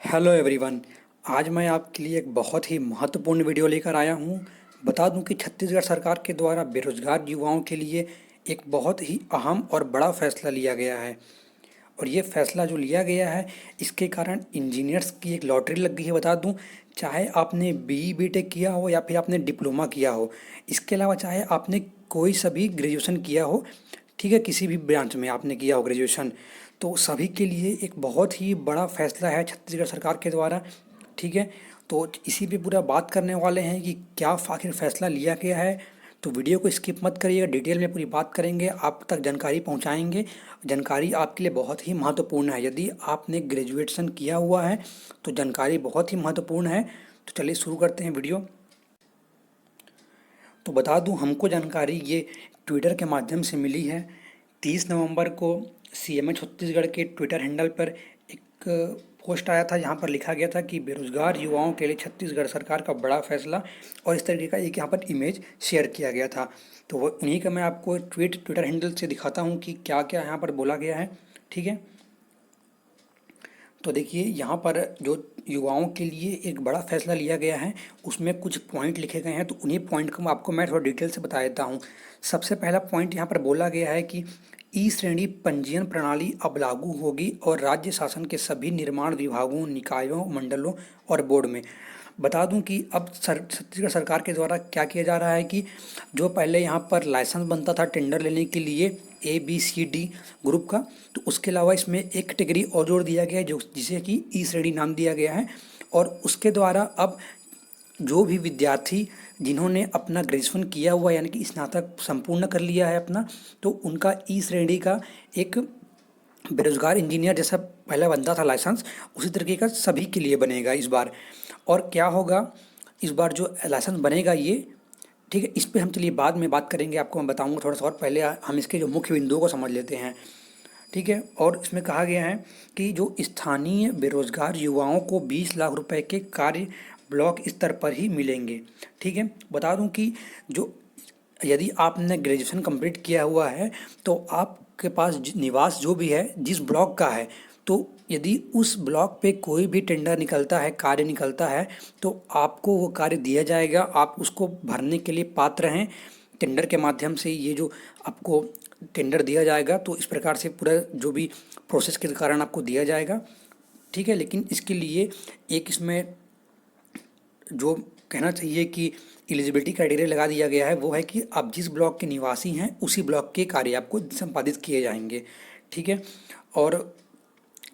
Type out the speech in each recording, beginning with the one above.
Hello everyone. आज मैं आपके लिए एक बहुत ही महत्वपूर्ण वीडियो लेकर आया हूं। बता दूं कि छत्तीसगढ़ सरकार के द्वारा बेरोजगार युवाओं के लिए एक बहुत ही अहम और बड़ा फैसला लिया गया है। और ये फैसला जो लिया गया है, इसके कारण इंजीनियर्स की एक लॉटरी लग गई है। बता दूं, चाहे आपने बीई बीटेक किया हो या फिर आपने डिप्लोमा किया हो, इसके अलावा चाहे आपने कोई सा भी ग्रेजुएशन किया हो, ठीक है, किसी भी ब्रांच में आपने किया हो ग्रेजुएशन, तो सभी के लिए एक बहुत ही बड़ा फैसला है छत्तीसगढ़ सरकार के द्वारा। ठीक है, तो इसी पे पूरा बात करने वाले हैं कि क्या आखिर फैसला लिया गया है। तो वीडियो को स्किप मत करिएगा, डिटेल में पूरी बात करेंगे, आप तक जानकारी पहुंचाएंगे। जानकारी आपके लिए बहुत ही महत्वपूर्ण है। यदि आपने ग्रेजुएशन किया हुआ है तो जानकारी बहुत ही महत्वपूर्ण है। तो चलिए शुरू करते हैं वीडियो। तो बता दूं, हमको जानकारी ये ट्विटर के माध्यम से मिली है। 30 नवंबर को सीएमए छत्तीसगढ़ के ट्विटर हैंडल पर एक पोस्ट आया था, जहां पर लिखा गया था कि बेरोजगार युवाओं के लिए छत्तीसगढ़ सरकार का बड़ा फैसला, और इस तरीके का एक यहाँ पर इमेज शेयर किया गया था। तो वो उन्हीं का मैं आपको ट्विटर हैंडल से दिखाता हूँ कि क्या क्या यहाँ पर बोला गया है। ठीक है, तो देखिए यहाँ पर जो युवाओं के लिए एक बड़ा फैसला लिया गया है, उसमें कुछ पॉइंट लिखे गए हैं। तो उन्हीं पॉइंट को आपको मैं थोड़ा डिटेल से बता देता हूँ। सबसे पहला पॉइंट यहाँ पर बोला गया है कि ई श्रेणी पंजीयन प्रणाली अब लागू होगी और राज्य शासन के सभी निर्माण विभागों, निकायों, मंडलों और बोर्ड में। बता दूं कि अब छत्तीसगढ़ सरकार के द्वारा क्या किया जा रहा है कि जो पहले यहाँ पर लाइसेंस बनता था टेंडर लेने के लिए ABCD ग्रुप का, तो उसके अलावा इसमें एक कैटेगरी और जोड़ दिया गया है, जो जिसे कि ई श्रेणी नाम दिया गया है। और उसके द्वारा अब जो भी विद्यार्थी जिन्होंने अपना ग्रेजुएशन किया हुआ यानी कि स्नातक संपूर्ण कर लिया है अपना, तो उनका ई श्रेणी का एक बेरोजगार इंजीनियर जैसा पहले बनता था लाइसेंस, उसी तरीके का सभी के लिए बनेगा इस बार। और क्या होगा इस बार जो लाइसेंस बनेगा ये, ठीक है, इस पे हम चलिए बाद में बात करेंगे, आपको मैं बताऊंगा थोड़ा सा। और पहले हम इसके जो मुख्य बिंदुओं को समझ लेते हैं। ठीक है, और इसमें कहा गया है कि जो स्थानीय बेरोजगार युवाओं को 20 लाख रुपए के कार्य ब्लॉक स्तर पर ही मिलेंगे। ठीक है, बता दूं कि जो यदि आपने ग्रेजुएशन कंप्लीट किया हुआ है तो आपके पास निवास जो भी है जिस ब्लॉक का है, तो यदि उस ब्लॉक पे कोई भी टेंडर निकलता है, कार्य निकलता है, तो आपको वो कार्य दिया जाएगा। आप उसको भरने के लिए पात्र हैं। टेंडर के माध्यम से ये जो आपको टेंडर दिया जाएगा, तो इस प्रकार से पूरा जो भी प्रोसेस के कारण आपको दिया जाएगा। ठीक है, लेकिन इसके लिए एक इसमें जो कहना चाहिए कि एलिजिबिलिटी क्राइटेरिया लगा दिया गया है, वो है कि आप जिस ब्लॉक के निवासी हैं उसी ब्लॉक के कार्य आपको संपादित किए जाएंगे। ठीक है, और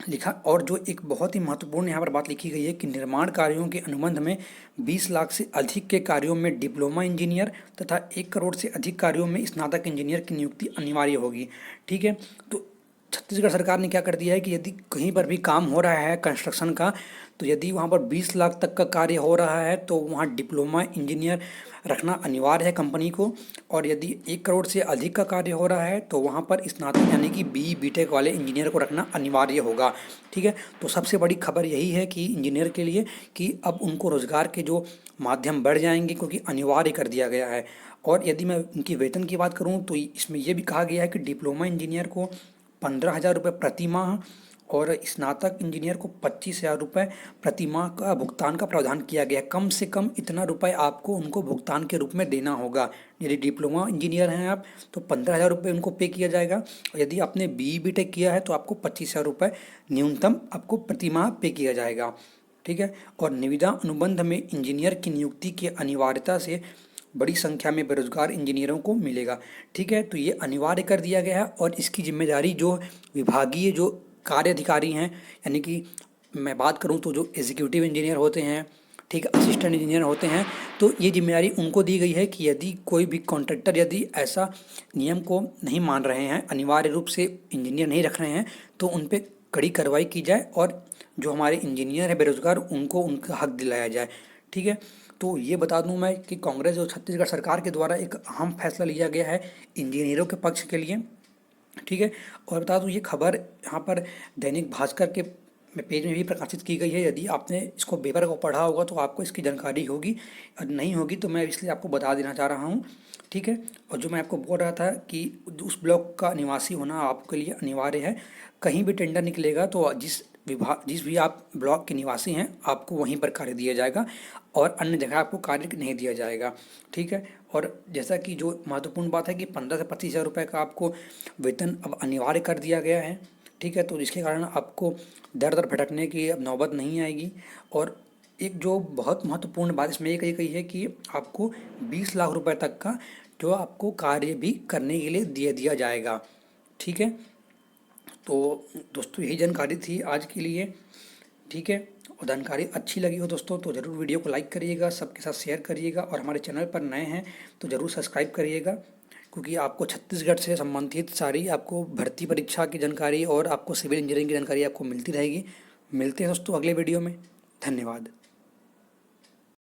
लिखा, और जो एक बहुत ही महत्वपूर्ण यहाँ पर बात लिखी गई है कि निर्माण कार्यों के अनुबंध में 20 लाख से अधिक के कार्यों में डिप्लोमा इंजीनियर तथा 1 करोड़ से अधिक कार्यों में स्नातक इंजीनियर की नियुक्ति अनिवार्य होगी। ठीक है, तो छत्तीसगढ़ सरकार ने क्या कर दिया है कि यदि कहीं पर भी काम हो रहा है कंस्ट्रक्शन का, तो यदि वहाँ पर 20 लाख तक का कार्य हो रहा है तो वहाँ डिप्लोमा इंजीनियर रखना अनिवार्य है कंपनी को। और यदि 1 करोड़ से अधिक का कार्य हो रहा है तो वहाँ पर स्नातक यानी कि BE BTech वाले इंजीनियर को रखना अनिवार्य होगा। ठीक है, तो सबसे बड़ी खबर यही है कि इंजीनियर के लिए कि अब उनको रोजगार के जो माध्यम बढ़ जाएंगे, क्योंकि अनिवार्य कर दिया गया है। और यदि मैं उनकी वेतन की बात करूँ तो इसमें यह भी कहा गया है कि डिप्लोमा इंजीनियर को 15,000 रुपये प्रति माह और स्नातक इंजीनियर को 25,000 रुपये प्रति माह का भुगतान का प्रावधान किया गया है। कम से कम इतना रुपए आपको उनको भुगतान के रूप में देना होगा। यदि डिप्लोमा इंजीनियर हैं आप तो 15,000 रुपये उनको पे किया जाएगा, और यदि आपने BE BTech किया है तो आपको 25,000 रुपये न्यूनतम आपको प्रति माह पे किया जाएगा। ठीक है, और निविदा अनुबंध में इंजीनियर की नियुक्ति की अनिवार्यता से बड़ी संख्या में बेरोजगार इंजीनियरों को मिलेगा। ठीक है, तो ये अनिवार्य कर दिया गया है, और इसकी जिम्मेदारी जो विभागीय जो कार्य अधिकारी हैं, यानी कि मैं बात करूं तो जो एग्जीक्यूटिव इंजीनियर होते हैं, ठीक है, असिस्टेंट इंजीनियर होते हैं, तो ये जिम्मेदारी उनको दी गई है कि यदि कोई भी कॉन्ट्रैक्टर यदि ऐसा नियम को नहीं मान रहे हैं, अनिवार्य रूप से इंजीनियर नहीं रख रहे हैं, तो उन पर कड़ी कार्रवाई की जाए और जो हमारे इंजीनियर हैं बेरोजगार उनको उनका हक दिलाया जाए। ठीक है, तो ये बता दूं मैं कि कांग्रेस और छत्तीसगढ़ सरकार के द्वारा एक अहम फैसला लिया गया है इंजीनियरों के पक्ष के लिए। ठीक है, और बता दूं ये खबर यहाँ पर दैनिक भास्कर के पेज में भी प्रकाशित की गई है। यदि आपने इसको पेपर को पढ़ा होगा तो आपको इसकी जानकारी होगी, और नहीं होगी तो मैं इसलिए आपको बता देना चाह रहा हूँ। ठीक है, और जो मैं आपको बोल रहा था कि उस ब्लॉक का निवासी होना आपके लिए अनिवार्य है। कहीं भी टेंडर निकलेगा तो जिस विभाग, जिस भी आप ब्लॉक के निवासी हैं, आपको वहीं पर कार्य दिया जाएगा और अन्य जगह आपको कार्य नहीं दिया जाएगा। ठीक है। और जैसा कि जो महत्वपूर्ण बात है कि 15 से 25 हज़ार रुपये का आपको वेतन अब अनिवार्य कर दिया गया है। ठीक है। तो जिसके कारण आपको दर दर भटकने की अब नौबत नहीं आएगी। और एक जो बहुत महत्वपूर्ण बात इसमें ये कही गई है कि आपको 20 लाख रुपए तक का जो आपको कार्य भी करने के लिए दिया जाएगा। ठीक है। तो दोस्तों यही जानकारी थी आज के लिए। ठीक है। और जानकारी अच्छी लगी हो दोस्तों तो ज़रूर वीडियो को लाइक करिएगा, सबके साथ शेयर करिएगा, और हमारे चैनल पर नए हैं तो ज़रूर सब्सक्राइब करिएगा, क्योंकि आपको छत्तीसगढ़ से संबंधित सारी आपको भर्ती परीक्षा की जानकारी और आपको सिविल इंजीनियरिंग की जानकारी आपको मिलती रहेगी। मिलते हैं दोस्तों अगले वीडियो में। धन्यवाद।